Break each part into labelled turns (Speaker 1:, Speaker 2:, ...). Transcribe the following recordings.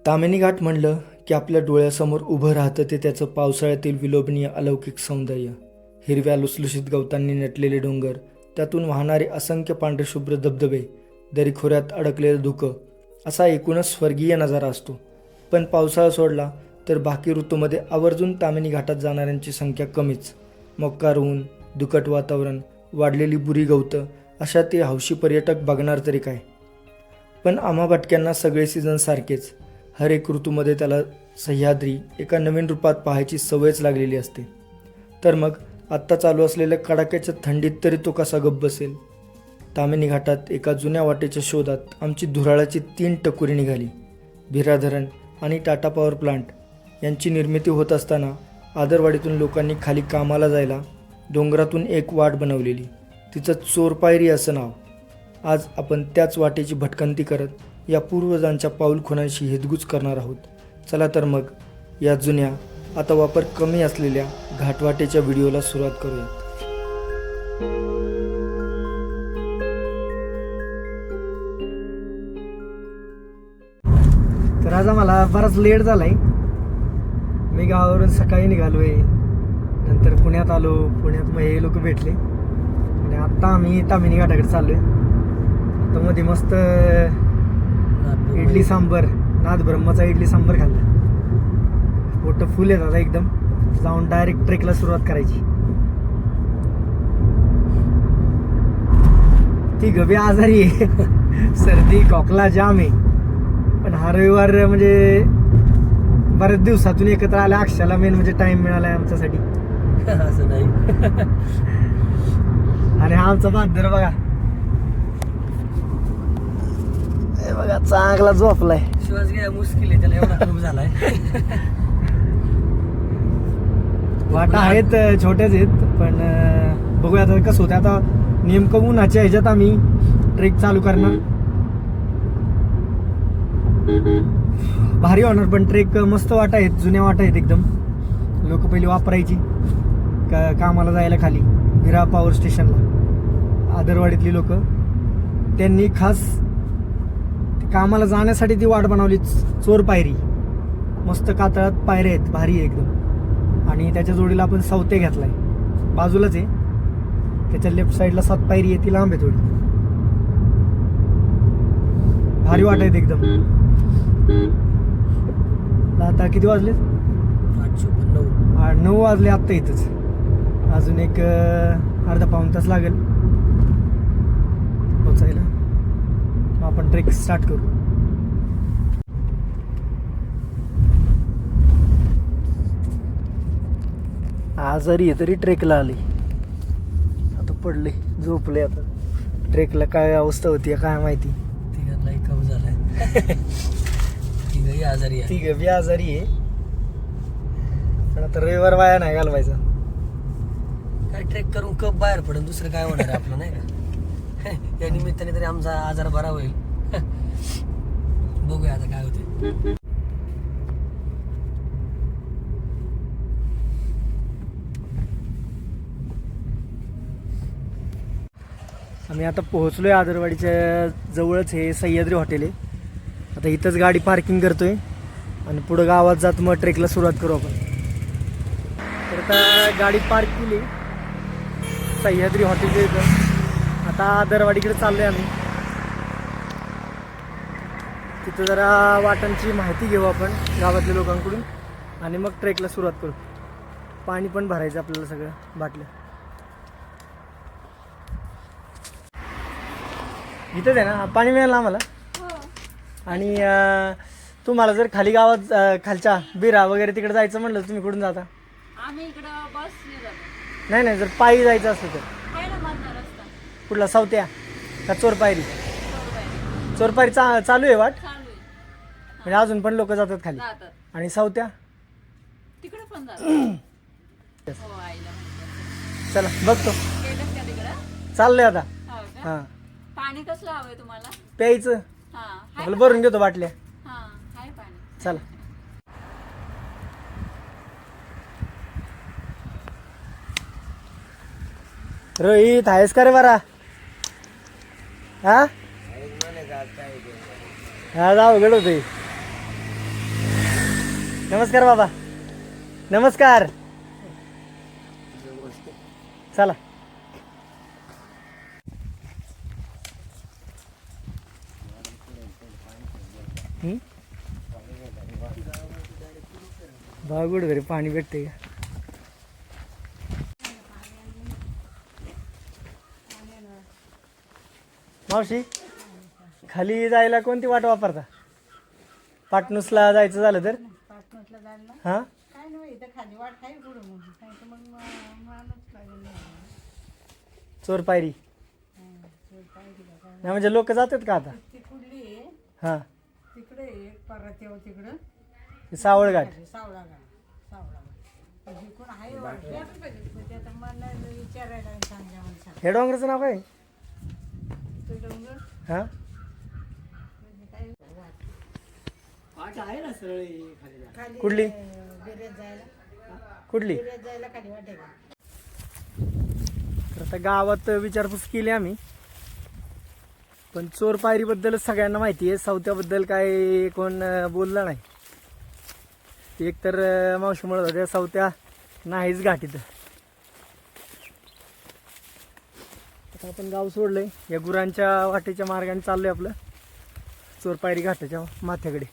Speaker 1: ताम्हिणी घाट म्हणलं की आपल्या डोळ्यासमोर उभं राहतं ते त्याचं पावसाळ्यातील विलोभनीय अलौकिक सौंदर्य. हिरव्या लुसलुशीत गवतांनी नटलेले डोंगर, त्यातून वाहणारे असंख्य पांढरेशुभ्र धबधबे, दरीखोऱ्यात अडकलेलं धुकं, असा एकूणच स्वर्गीय नजारा असतो. पण पावसाळा सोडला तर बाकी ऋतूमध्ये आवर्जून ताम्हिणी घाटात जाणाऱ्यांची संख्या कमीच. मोक्कार ऊन, दुकट वातावरण, वाढलेली बुरी गवतं, अशा ते हौशी पर्यटक बघणार तरी काय. पण आम्हा भटक्यांना सगळे सीझन सारखेच. हर एक ऋतूमध्ये त्याला सह्याद्री एका नवीन रूपात पाहायची सवयच लागलेली असते. तर मग आत्ता चालू असलेल्या कडाक्याच्या थंडीत तरी तो कसा गप्प बसेल. ताम्हिणी घाटात एका जुन्या वाटेच्या शोधात आमची धुराळाची 3 टकुरी निघाली. भिरा धरण आणि टाटा पॉवर प्लांट यांची निर्मिती होत असताना आदरवाडीतून लोकांनी खाली कामाला जायला डोंगरातून एक वाट बनवलेली, तिचं चोरपायरी असं नाव. आज आपण त्याच वाटेची भटकंती करत या पूर्वजांच्या पाऊलखुणांशी हितगुज करणार आहोत. चला तर मग या जुन्या, आता वापर कमी असलेल्या घाटवाटेच्या व्हिडिओला सुरुवात करूया. तर आज आम्हाला बराच लेट झालाय. मी गावावरून सकाळी निघालोय, नंतर पुण्यात आलो. पुण्यात मग हे लोक भेटले आणि आत्ता आम्ही ताम्हिणी घाटाकडे चाललोय. आता मध्ये मस्त इडली सांबर, नाथ ब्रह्माचा इडली सांबर खाल्ला. पोट फुल येत आता एकदम. जाऊन डायरेक्ट ट्रेकला सुरुवात करायची. ती गबी आजारी आहे. सर्दी खोकला जाम आहे. पण हा रविवार म्हणजे बऱ्याच दिवसातून एकत्र आल्या अक्षाला मेन म्हणजे टाइम मिळालाय आमच्यासाठी.
Speaker 2: असं नाही.
Speaker 1: आणि हा आमचा बहादर बघा, हे बघा चांगला झोपलाय.
Speaker 2: श्वास घ्या मुश्किल आहे, त्याला एवढा खूप झालाय.
Speaker 1: वाटा आहेत, छोट्याच आहेत, पण बघूया आता कसं होतं. आता नेमकं उन्हाच्या ह्याच्यात आम्ही ट्रेक चालू करणार. भारी होणार, पण ट्रेक मस्त वाटा आहेत, जुन्या वाटा आहेत एकदम. लोक पहिली वापरायची कामाला जायला खाली भिरा पॉवर स्टेशनला. आदरवाडीतली लोक त्यांनी खास कामाला जाण्यासाठी ती वाट बनवली. चोर पायरी, मस्त कातळात पायऱ्या आहेत, भारी आहे एकदम. आणि त्याच्या जोडीला आपण सवते घेतलाय, बाजूलाच आहे. त्याच्या लेफ्ट साईडला 7 पायरी आहे, ती लांब आहे थोडी. भारी वाट आहेत एकदम. आता किती वाजले? 9 वाजले आत्ता इथंच. अजून एक अर्धा पाऊण तास लागेल पोचायला. आपण ट्रेक स्टार्ट करू. आजारी आहे तरी ट्रेकला आली. आता पडले, झोपले. आता ट्रेकला काय अवस्था होती काय माहिती.
Speaker 2: तिघांना एक कप झालाय. तिघही आजारी आहे.
Speaker 1: तिघ बी आजारी आहे. पण आता रविवार वाया नाही घालवायचा.
Speaker 2: काय ट्रेक करून कप बाहेर पडून दुसरं काय होणार आहे आपलं, नाही का? या निमित्ताने तरी आमचा आजार बरा होईल. बघूया आता काय होते.
Speaker 1: आम्ही आता पोहोचलोय आदरवाडीच्या जवळच. हे सह्याद्री हॉटेल आहे. आता इथंच गाडी पार्किंग करतोय आणि पुढं गावात जात मग ट्रेकला सुरुवात करू आपण. तर आता गाडी पार्क केली सह्याद्री हॉटेलच्या इथं. आता आदरवाडीकडे चाललोय आम्ही. तिथं जरा वाटांची माहिती घेऊ आपण गावातल्या लोकांकडून आणि मग ट्रेकला सुरुवात करू. पाणी पण भरायचं आपल्याला, सगळं बाटल्या इथंच आहे ना. पाणी मिळेल ना आम्हाला? आणि तुम्हाला जर खाली गावात खालच्या बिरा वगैरे तिकडे जायचं म्हणलं तुम्ही कुठून जाता?
Speaker 3: आम्ही इकडं बसने जातो.
Speaker 1: नाही जर पायी जायचं असलं तर
Speaker 3: काय ना मधला रस्ता
Speaker 1: कुठला, सवत्या का चोरपायरी?
Speaker 3: बरोबर
Speaker 1: चोरपायरी चालू आहे वाट,
Speaker 3: चालू आहे.
Speaker 1: म्हणजे अजून पण लोक जातात खाली.
Speaker 3: जातात
Speaker 1: आणि सवत्या
Speaker 3: तिकडे पण जातात. हो, आईला म्हणतात.
Speaker 1: चला बघतो.
Speaker 3: गेलेत का तिकडं?
Speaker 1: चाललंय आता.
Speaker 3: हो का?
Speaker 1: हां,
Speaker 3: पाणी कसलं हवंय तुम्हाला?
Speaker 1: प्यायचं
Speaker 3: हा हाय
Speaker 1: आपलं भरून घेतो बाटल्या.
Speaker 3: हा हाय पाणी.
Speaker 1: चला. रोहित आहेस का रे बरा? हा आज अवघड होते. नमस्कार बाबा. नमस्कार. चला. बागुड घरी पाणी भेटते का? मावशी खाली जायला कोणती वाट वापरता? पाटणूसला जायचं झालं तर
Speaker 4: पाटणूसला जायला ना
Speaker 1: हा
Speaker 4: काय नाही इथं खाली वाट आहे पुढं मग नाही तर मग माणूस लागेल
Speaker 1: चोर पायरी नाही म्हणजे लोक जातात का आता?
Speaker 4: ती कुठली आहे
Speaker 1: हा
Speaker 4: तिकडे एक परत येऊ तिकडं
Speaker 1: ते सावळघाट.
Speaker 4: सावळा गाव जिकडून आहे वाट ते आता मला विचारायला चांगल्या माणसाला
Speaker 1: हे डोंगराचं नाव काय?
Speaker 4: तो डोंगर
Speaker 1: हा
Speaker 4: म्हणजे काय खाली
Speaker 1: कुठली?
Speaker 4: बिर्यात जायला
Speaker 1: कुठली?
Speaker 4: बिर्यात जायला खाली वाट आहे का?
Speaker 1: तर आता गावात विचारपूस केली आम्ही, पण चोर पायरीबद्दलच सगळ्यांना माहिती आहे. सवत्याबद्दल काय कोण बोललं नाही. एक तर मावशी म्हणत होत्या सवत्या नाहीच घाट इथं. आता आपण गाव सोडलंय, या गुरांच्या वाटेच्या मार्गाने चाललोय आपलं चोर पायरी घाटाच्या माथ्याकडे.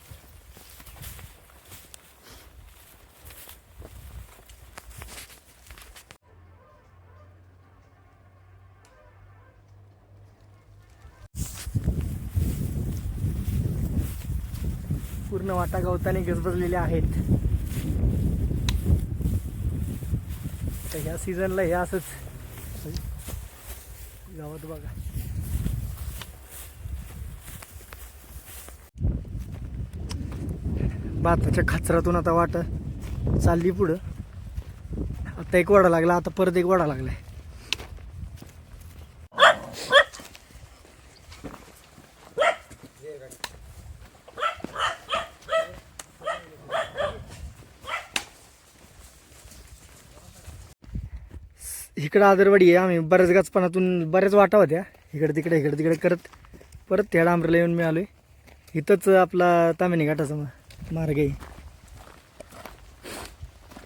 Speaker 1: पूर्ण वाटा गवताने गजबजलेल्या आहेत. तर ह्या सीझनला हे असंच गावात बघा. भाताच्या खाचरातून आता वाट चालली पुढं. आता एक वाडा लागला, आता परत एक वाडा लागलाय. इकडं आदरवाडी आहे. आम्ही बऱ्याच गाचपणातून बऱ्याच वाटा होत्या इकडे तिकडे करत परत त्या डांबरेला येऊन मी आलोय. इथंच आपला तामिनी घाटाचा मार्ग आहे.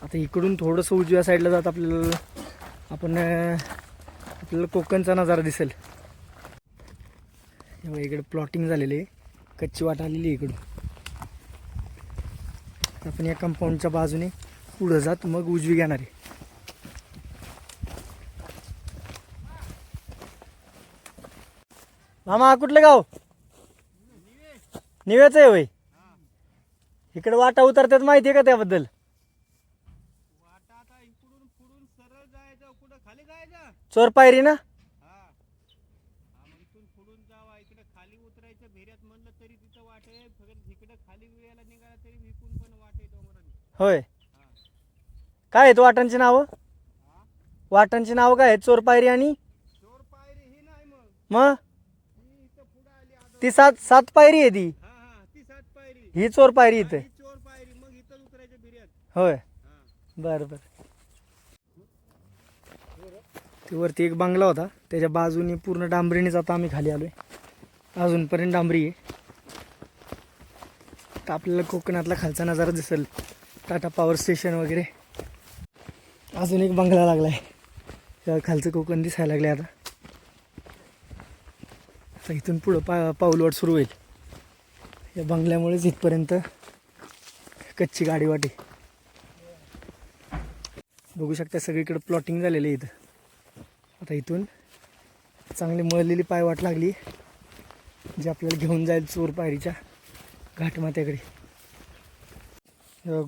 Speaker 1: आता इकडून थोडंसं उजव्या साईडला जात आपल्याला कोकणचा नजारा दिसेल. तेव्हा इकडे प्लॉटिंग झालेली आहे, कच्ची वाट आलेली आहे इकडून. आपण या कंपाऊंडच्या बाजूने पुढं जात मग उजवी घेणार आहे. मामा कुठलं गाव? निवेच आहे होय. इकडे वाटा उतरतात माहिती आहे का त्याबद्दल? चोर पायरी ना. होय. काय आहेत वाटांची नावं? वाटांची नावं काय आहेत? चोर पायरी आणि मग ती सात पायरी आहे ती. ही चोर पायरी इथे. होय. बर बर. ते वरती एक बंगला होता, त्याच्या बाजूने पूर्ण डांबरीनेच आता आम्ही खाली आलोय. अजूनपर्यंत डांबरी आहे. तर आपल्याला कोकणातला खालचा नजारा दिसेल, टाटा पॉवर स्टेशन वगैरे. अजून एक बंगला लागलाय, खालचं कोकण दिसायला लागले आता. आता इथून पुढं पाऊलवाट सुरू होईल. या बंगल्यामुळेच इथपर्यंत कच्ची गाडी वाटे. बघू शकता सगळीकडे प्लॉटिंग झालेलं आहे इथं. आता इथून चांगली मळलेली पायवाट लागली, जी आपल्याला घेऊन जाईल चोर पायरीच्या घाटमाथ्याकडे.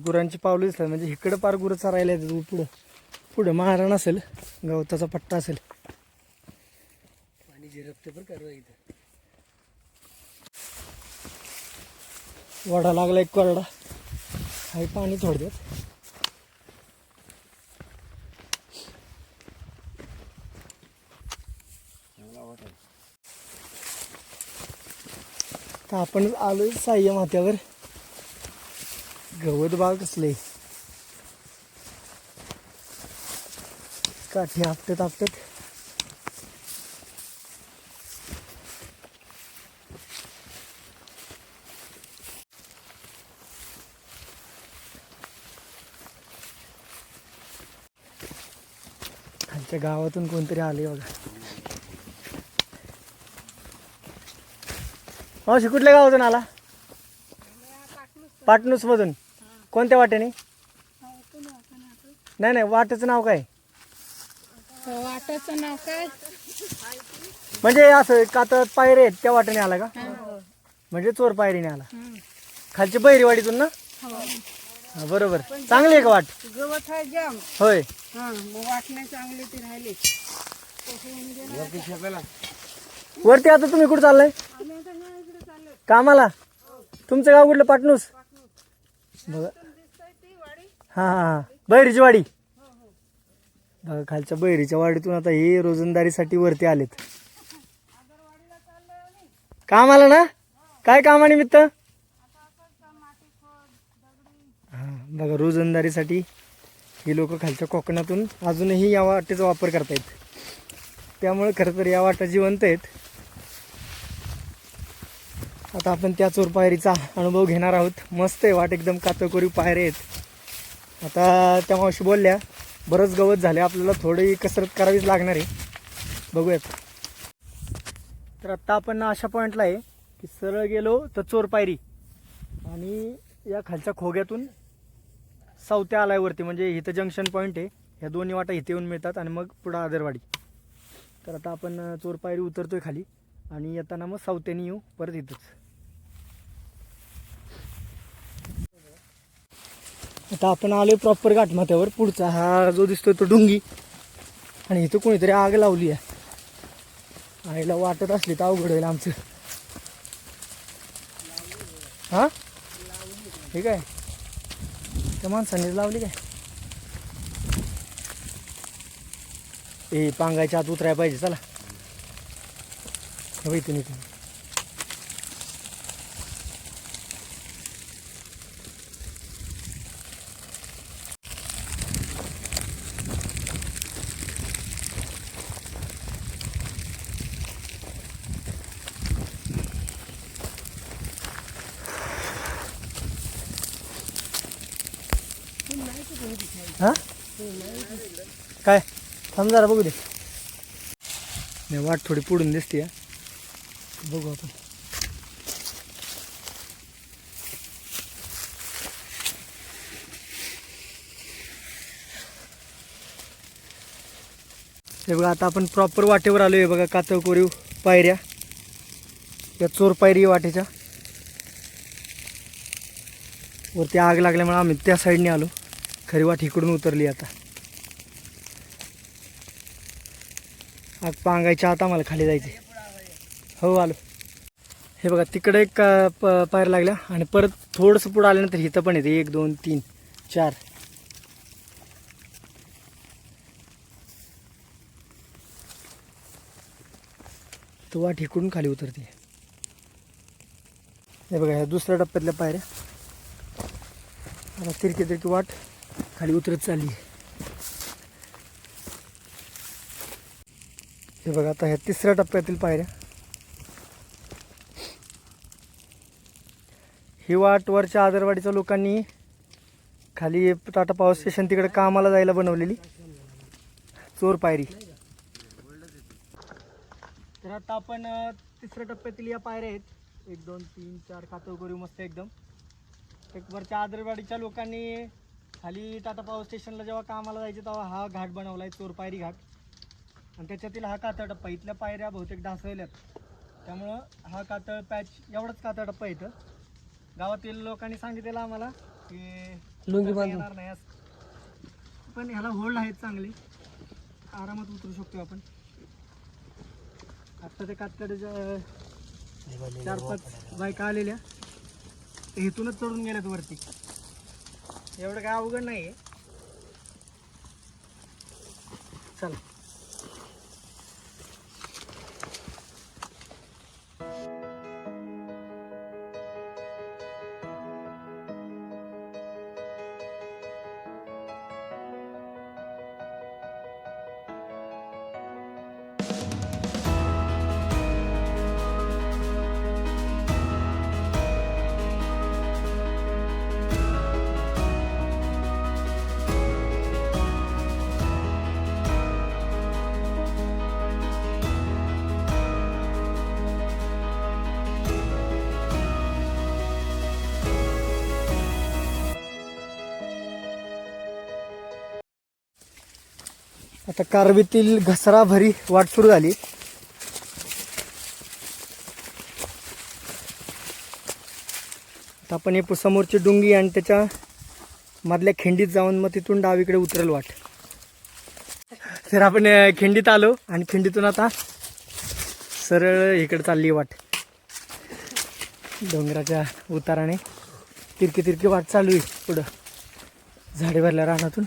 Speaker 1: गुरांची पावलं दिसतात, म्हणजे इकडं पार गुरं चरायला येतात. पुढं महाराण असेल, गवताचा पट्टा असेल.
Speaker 2: पाणी झिरपते पण करवा इथं.
Speaker 1: वडा लागला एक कोरडा आहे, पाणी थोडक्यात. तर आपण आलोय साह्य माथ्यावर. गवत बाग कसले काठी आपटत आपटत त्या गावातून कोणतरी आले बघा. मावशी कुठल्या गावातून आला? पाटणूस मधून. कोणत्या वाटेने? नाही नाही, वाटेचं नाव काय?
Speaker 4: वाटाचं नाव काय?
Speaker 1: म्हणजे असं कातळात पायरे आहेत त्या वाटेने आला का? म्हणजे चोर पायरीने आला. खालची बहिरीवाडीतून ना? हा, बरोबर. चांगली आहे का वाट?
Speaker 4: गवत आहे जाम.
Speaker 1: होय.
Speaker 4: मग वाट नाही चांगली ती राहिली.
Speaker 1: वरती आता तुम्ही कुठं चाललाय?
Speaker 4: आम्ही आता ना इकडे चाललो.
Speaker 1: कामाला? तुमचं गाव कुठलं? पाटणूस? बघा.
Speaker 4: दिसतंय ती वाडी.
Speaker 1: हा हा हा, बहिरीची वाडी. बघा, खालच्या बहिरीच्या वाडीतून आता हे रोजंदारीसाठी वरती आलेत. कामाला ना? काय कामानिमित्त? हा, बघा, रोजंदारीसाठी ही लोक खालच्या कोकणातून अजूनही या वाटेचा वापर करतायत. त्यामुळे खरं तर या वाटा जिवंत आहेत. आता आपण त्या चोर पायरीचा अनुभव घेणार आहोत. मस्त आहे वाट, एकदम कातळकोरीव पायऱ्या आहेत. आता त्या मावशी बोलल्या बरंच गवत झाले, आपल्याला थोडी कसरत करावीच लागणार आहे. बघूयात. तर आत्ता आपण अशा पॉईंटला आहे की सरळ गेलो तर चोर पायरी आणि या खालच्या खोग्यातून सावत्या आलाय वरती. म्हणजे इथं जंक्शन पॉईंट आहे. ह्या दोन्ही वाटा इथे येऊन मिळतात आणि मग पुढं आदरवाडी. तर आता आपण चोर पायरी उतरतोय खाली आणि येताना मग सावत्याने येऊ परत इथंच. आता आपण आलोय प्रॉपर घाटमाथ्यावर. पुढचा हा जो दिसतोय तो डुंगी आणि इथं कोणीतरी आग लावली आहे. आईला वाटत असली तर अवघड होईल आमचं. हा, ठीक आहे. त्या माणसाने लावली काय? ए, पांगायच्या आत उतरायला पाहिजे. चला इथून इथून. हा, काय? थांब जरा बघू दे. नाही, वाट थोडी पुढून दिसते. बघू आपण. हे बघा, आता आपण प्रॉपर वाटेवर आलोय. बघा, कातळकोरीव पायऱ्या या चोर पायरी वाटेच्या. वरती आग लागल्यामुळे आम्ही त्या साईडने आलो. खरी वाट इकडून उतरली. आता आग पांगायच्या आत आम्हाला खाली जायचे. हो, आलो. हे बघा, तिकडे एक पायऱ्या लागल्या आणि परत थोडंसं पुढं आल्यानंतर इथं पण येते. 1 2 3 4. तो वाट इकडून खाली उतरते. हे बघा, ह्या दुसऱ्या टप्प्यातल्या पायऱ्या. आता तिरकी तिरकी वाट खाली उतरत चालली आहे. हे बघा, आता ह्या तिसऱ्या टप्प्यातील पायऱ्या. ही वाट वरच्या आदरवाडीच्या लोकांनी खाली टाटा पॉवर स्टेशन तिकडे कामाला जायला बनवलेली चोर पायरी. तर आता आपण तिसऱ्या टप्प्यातील या पायऱ्या आहेत. 1 2 3 4 कातळकोरीव मस्त एकदम. एक वरच्या आदरवाडीच्या लोकांनी खाली टाटा पॉवर स्टेशनला जेव्हा कामाला जायचे तेव्हा हा घाट बनवला आहे, चोर पायरी घाट. आणि त्याच्यातील हा कातळ टप्पा. इथल्या पायऱ्या बहुतेक ढासळल्यात, त्यामुळं हा कातळ पॅच एवढाच कातळ टप्पा इथं. गावातील लोकांनी सांगितलेलं आम्हाला की लुंगी बांधणार नाही असं, पण ह्याला होल्ड आहेत चांगले, आरामात उतरू शकतो आपण. आता त्या कातळच्या 4-5 बायका आलेल्या इथूनच चढून गेल्यात वरती. एवढं काय अवघड नाही आहे. चला. आता कारवीतील घसरा भरी वाट सुरू झाली. आता आपण हे समोरची डुंगी आणि त्याच्या मधल्या खिंडीत जाऊन मग तिथून डावीकडे उतरेल वाट. तर आपण खिंडीत आलो आणि खिंडीतून आता सरळ इकडे चालली वाट. डोंगराच्या उताराने तिरकी तिरकी वाट चालू आहे पुढं झाडे भरल्या रानातून.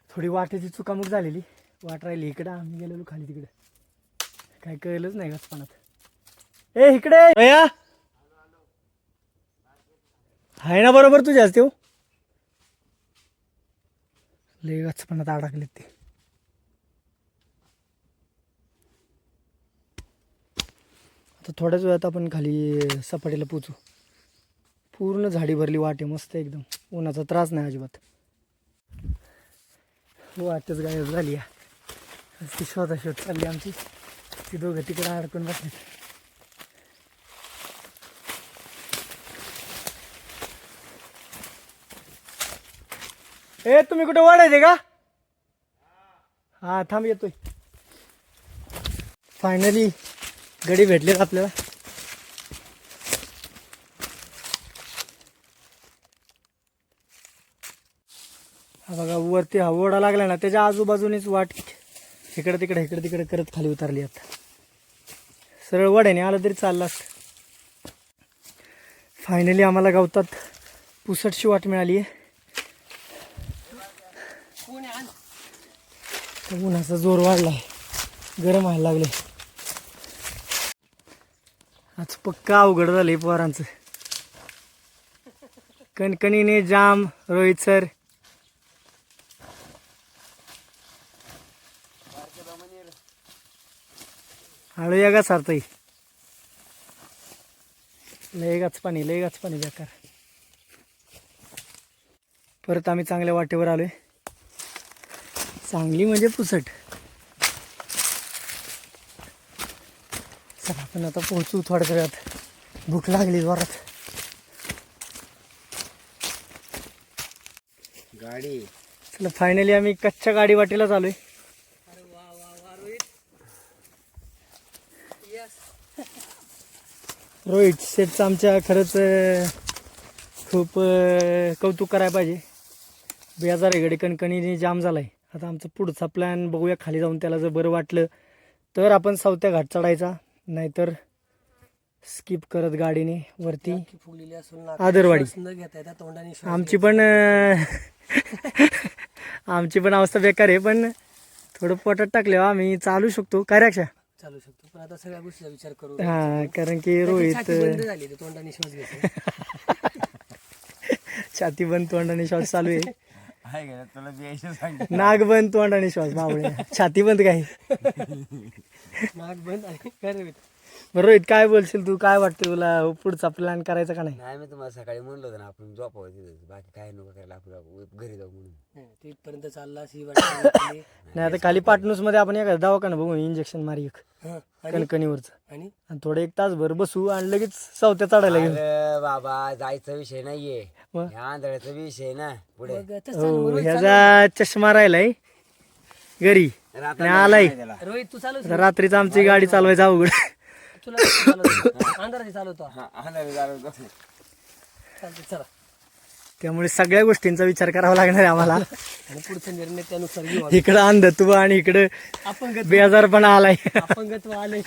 Speaker 1: थोडी वाटेची चुकामुक झालेली. वाट राहिली इकडं, आम्ही गेलेलो खाली तिकडे, काय कळलंच नाही गचपणात. ए इकडे भैया आहे ना बरोबर तुझ्या असते हो. लय गचपणात अडकलेत ते. आता थोड्याच वेळात आपण खाली सपाटीला पोचू. पूर्ण झाडी भरली वाटे मस्त एकदम, उन्हाचा त्रास नाही अजिबात. वाटच गायब झाली आहे. ती शोध चालली आमची. ती दोघं तिकडे अडकून बसली. ए तुम्ही कुठे वाढायचे का? हा थांब येतोय. फायनली गडी भेटलेत आपल्याला. हा बघा वरती हा ओढा लागला ना, त्याच्या आजूबाजूनेच वाट इकडे तिकडे करत खाली उतरली. आता सरळ वड्याने आलं तरी चाललं असतं. फायनली आम्हाला गावतात पुसटशी वाट मिळाली आहे. उन्हाचा जोर वाढलाय, गरम व्हायला लागले. आज पक्का अवघड झालंय पोरांचं. कणकणीने जाम. रोहित सर हळू या का सारतंय. लय गाचपाणी बेकार. परत आम्ही चांगल्या वाटेवर आलोय. चांगली म्हणजे पुसट. चला आपण आता पोहोचू थोड्या वेळात. भूक लागली जोरात.
Speaker 2: गाडी
Speaker 1: चला फायनली आम्ही कच्च्या गाडी वाटेलाच आलोय. रोहित शेठचं आमच्या खरंच खूप कौतुक करायला पाहिजे. बेजार आहे गडी, कणकणीने जाम झालाय. आता आमचा पुढचा प्लॅन बघूया. खाली जाऊन त्याला जर बरं वाटलं तर आपण सावत्या घाट चढायचा, नाहीतर स्किप करत गाडीने वरती
Speaker 2: फुगलेली असून
Speaker 1: आदरवाडी.
Speaker 2: न घेता येतात तोंडाने
Speaker 1: आमची पण अवस्था बेकार आहे. पण थोडं पोटात टाकले आम्ही चालू शकतो. काय रक्षा
Speaker 2: चालू शकतो, पण आता सगळ्या गोष्टीचा विचार करू.
Speaker 1: हा कारण की रोहित
Speaker 2: बंद झाली तोंडाने श्वास घेतो.
Speaker 1: छाती बंद तोंडाने श्वास चालू आहे.
Speaker 2: तुला द्यायचं सांग.
Speaker 1: नाक बंद तोंडाने श्वास मावळे. छाती बंद काय.
Speaker 2: नाक बंद आहे. काय रे?
Speaker 1: बरं रोहित काय बोलशील तू? काय वाटतं तुला पुढचा प्लॅन करायचा का नाही?
Speaker 5: नाही, मी तुम्हाला सकाळी म्हणलं होतं ना आपण झोपावं तिथं, बाकी काय नको करायला, आपण घरी जाऊ म्हणून.
Speaker 2: तिथपर्यंत चालला अशी वाटली.
Speaker 1: नाही आता खाली पाटणूस मध्ये आपण एखादा दवाखाना बघू, इंजेक्शन मारी एक कणकणीवरच,
Speaker 2: आणि
Speaker 1: थोडं एक तासभर बसू आणि लगेच सावत्या चढायला घेऊ.
Speaker 5: अरे बाबा, जायचा विषय नाहीये,
Speaker 1: मग?
Speaker 5: ह्या आंधळ्याचा विषय ना पुढे.
Speaker 1: हो, ह्याचा चष्मा राहिलाय घरी आणि आलाय.
Speaker 2: रोहित तू चालू
Speaker 1: आता रात्रीच आमची गाडी चालवायचं अवघड.
Speaker 2: तुला अंधाराची चालवतो. चालते चला.
Speaker 1: त्यामुळे सगळ्या गोष्टींचा विचार करावा लागणार आहे आम्हाला.
Speaker 2: आणि पुढचा निर्णय त्यानुसार घेऊ.
Speaker 1: इकडं अंधत्व आणि इकडं
Speaker 2: अपंगत्व
Speaker 1: बेजारपणा आलाय.
Speaker 2: अपंगत्व आले.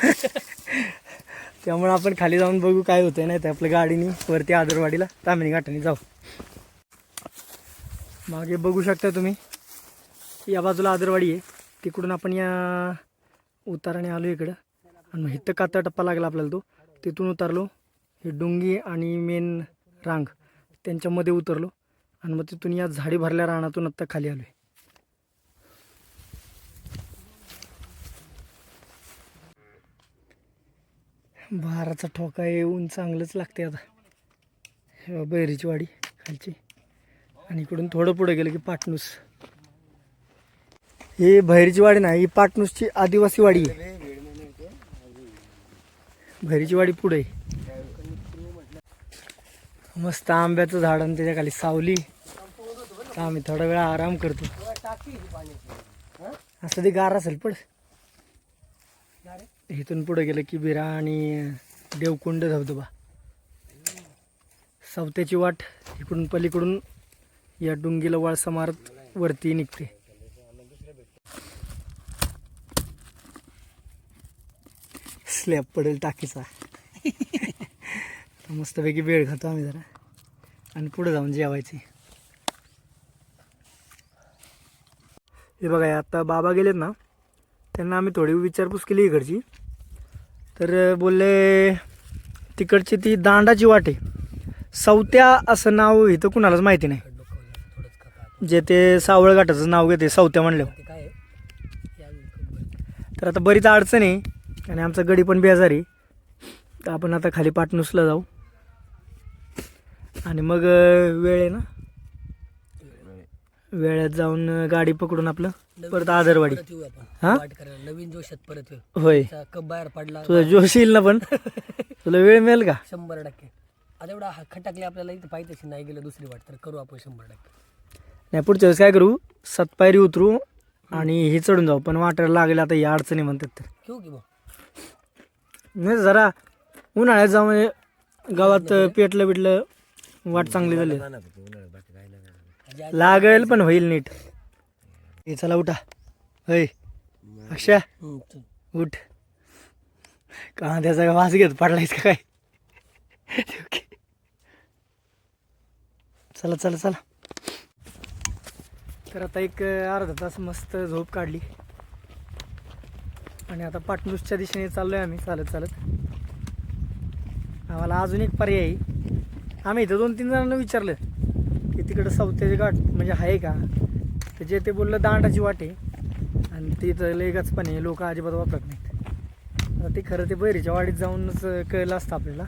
Speaker 1: त्यामुळे आपण खाली जाऊन बघू काय होतंय. नाही तर आपल्या गाडीने वरती आदरवाडीला तामिनी घाटाने जाऊ. मागे बघू शकता तुम्ही, या बाजूला आदरवाडी आहे. तिकडून आपण या उताराने आलो इकडं आणि मग इथं काता टप्पा लागला आपल्याला. तो तिथून उतरलो, हे डोंगी आणि मेन रांग त्यांच्यामध्ये उतरलो आणि मग तिथून या झाडी भरल्या रानातून आत्ता खाली आलो आहे. भाराचा ठोका येऊन चांगलंच लागते. आता हे बैरीची वाडी खालची आणि इकडून थोडं पुढे गेलं की पाटणूस. ही भैरीची वाडी नाही, ही पाटणूसची आदिवासी वाडी आहे. भैरीची वाडी पुढे. मस्त आंब्याचं झाड आणि त्याच्या खाली सावली. तर आम्ही थोडा वेळ आराम करतो. असं ते गार असेल पड. इथून पुढे गेलं की बिरा आणि देवकुंड धबधबा. सवत्याची वाट इकडून पलीकडून या डुंगीला वळसा मारत वरती निघते. स्लॅब पडेल टाकीचा. मस्तपैकी वेळ खातो आम्ही जरा आणि पुढे जाऊन जेवायचे. हे बघा आता बाबा गेलेत ना, त्यांना आम्ही थोडी विचारपूस केली इकडची. तर बोलले तिकडची ती दांडाची वाट आहे. सवत्या असं नाव इथं कुणालाच माहिती नाही. जे ते सावळ घाटाचं नाव घेते सवत्या म्हणल्यावर.
Speaker 2: ते काय
Speaker 1: तर आता बरीच अडचण आहे आणि आमचा गडी पण बेजारी. तर आपण आता खाली पाटणूसला जाऊ आणि मग वेळ आहे ना, वेळेत जाऊन गाडी पकडून आपलं परत आदरवाडी.
Speaker 2: परत येऊ आपण
Speaker 1: हा?
Speaker 2: वाट करायला नवीन जोशात परत येऊ.
Speaker 1: होय,
Speaker 2: त्या कप बाहेर पडला
Speaker 1: तुझा जोश येईल ना, पण तुला वेळ मिळेल का?
Speaker 2: 100%. आता एवढा खटाकले आपल्याला इथं पाहिजे नाही गेलं दुसरी वाट तर करू आपण 100%.
Speaker 1: नाही, पुढच्या वेळेस काय करू, सतपायरी उतरू आणि हे चढून जाऊ. पण वाटायला लागेल आता या अडचणी म्हणतात. तर
Speaker 2: घेऊ की मग
Speaker 1: नाही, जरा उन्हाळ्यात जाऊ म्हणजे गावात पेटलं बिटलं वाट चांगली झाली लागेल पण होईल नीट. हे चला उठा. होय अक्षा उठ. का त्याचा वास घेत पडलायस का काय? चला चला चला. तर आता एक अर्धा तास मस्त झोप काढली आणि आता पाटणूसच्या दिशेने चाललोय आम्ही चालत चालत. आम्हाला अजून एक पर्याय आहे. आम्ही इथं 2-3 जणांना विचारलं की तिकडं सवत्याचे घाट म्हणजे आहे का, तर जे ते बोललं दांडाची वाट आहे आणि तिथं लेगाच पण आहे, लोक अजिबात वापरत नाहीत. आता ते खरं ते बैरीच्या वाडीत जाऊनच कळलं असतं आपल्याला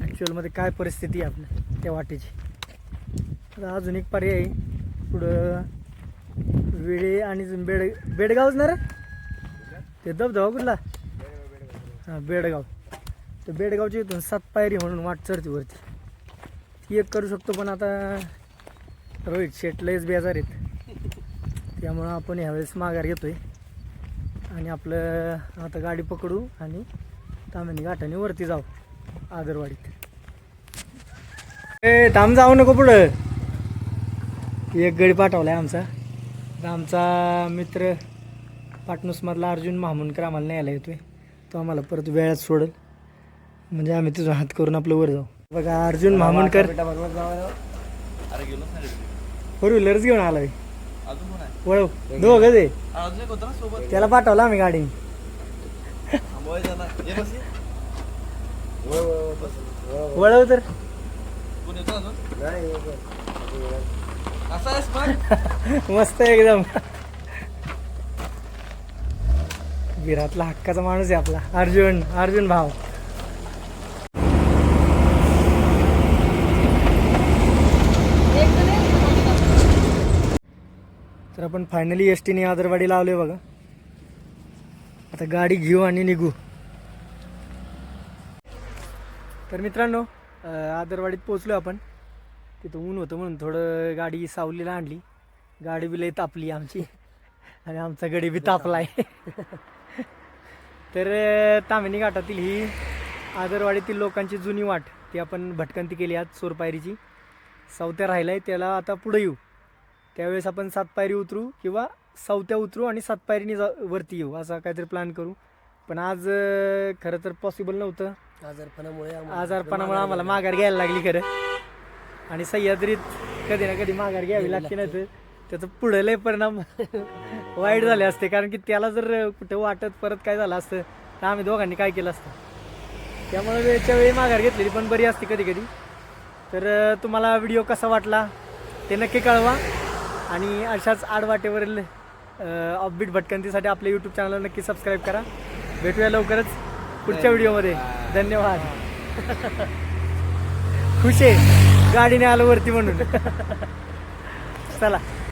Speaker 1: ॲक्च्युअलमध्ये काय परिस्थिती आहे आपल्या त्या वाटेची. आता अजून एक पर्याय आहे पुढं वेळे आणि बेडगावच ना रे ते धबधबा कुठला? हां बेडगाव. तर बेडगावची इथून 7 पायरी म्हणून वाट चढती वरती. ती एक करू शकतो, पण आता रोहित शेट लयच बेजार आहेत, त्यामुळं आपण ह्यावेळेस माघार घेतोय आणि आपलं आता गाडी पकडू आणि तामिनी घाटाने वरती जाऊ आदरवाडीत. ए थांब, जाऊ नको पुढं. एक गडी पाठवला आहे आमचा. तर आमचा मित्र पाटणूसमधला अर्जुन महामुनकर आम्हाला न्यायला येतोय. तो आम्हाला परत वेळात सोडेल म्हणजे आम्ही तिथून हात करून आपलं वर जाऊ. बघा अर्जुन महामुनकर 4 व्हीलरच घेऊन आला. वळव दोघं दे, त्याला पाठवला आम्ही गाडी. वळव तर मस्त एकदम. विरातला हक्काचा माणूस आहे आपला अर्जुन भाव. तर आपण फायनली एस टीने आदरवाडी लावले बघा. आता गाडी घेऊ आणि निघू. तर मित्रांनो आदरवाडीत पोचलो आपण. तिथं ऊन होतं म्हणून थोडं गाडी सावलीला आणली. गाडी बी लई तापली आमची आणि आमचा गडी बी तापलाय. तर तामिनी घाटातील ही आदरवाडीतील लोकांची जुनी वाट ती आपण भटकंती केली आज चोरपायरीची. सवत्या राहिलाय त्याला आता पुढे येऊ. त्यावेळेस आपण 7 पायरी उतरू किंवा सवत्या उतरू आणि 7 पायरीने वरती येऊ असा काहीतरी प्लॅन करू. पण आज खरं तर पॉसिबल नव्हतं. आजारपणामुळे आम्हाला माघार घ्यायला लागली खरं. आणि सह्याद्रीत कधी ना कधी माघार घ्यावी लागते, नाही तर त्याचं पुढे लय परिणाम वाईट झाले असते. कारण की त्याला जर कुठे वाटत परत काय झालं असतं तर आम्ही दोघांनी काय केलं असतं. त्यामुळे वेळच्या वेळी माघार घेतलेली पण बरी असते कधी कधी. तर तुम्हाला व्हिडिओ कसा वाटला ते नक्की कळवा आणि अशाच आडवाटेवरील ऑफबीट भटकंतीसाठी आपल्या यूट्यूब चॅनलला नक्की सबस्क्राईब करा. भेटूया लवकरच पुढच्या व्हिडिओमध्ये. धन्यवाद. खुश आहे गाडीने आलो वरती म्हणून. चला.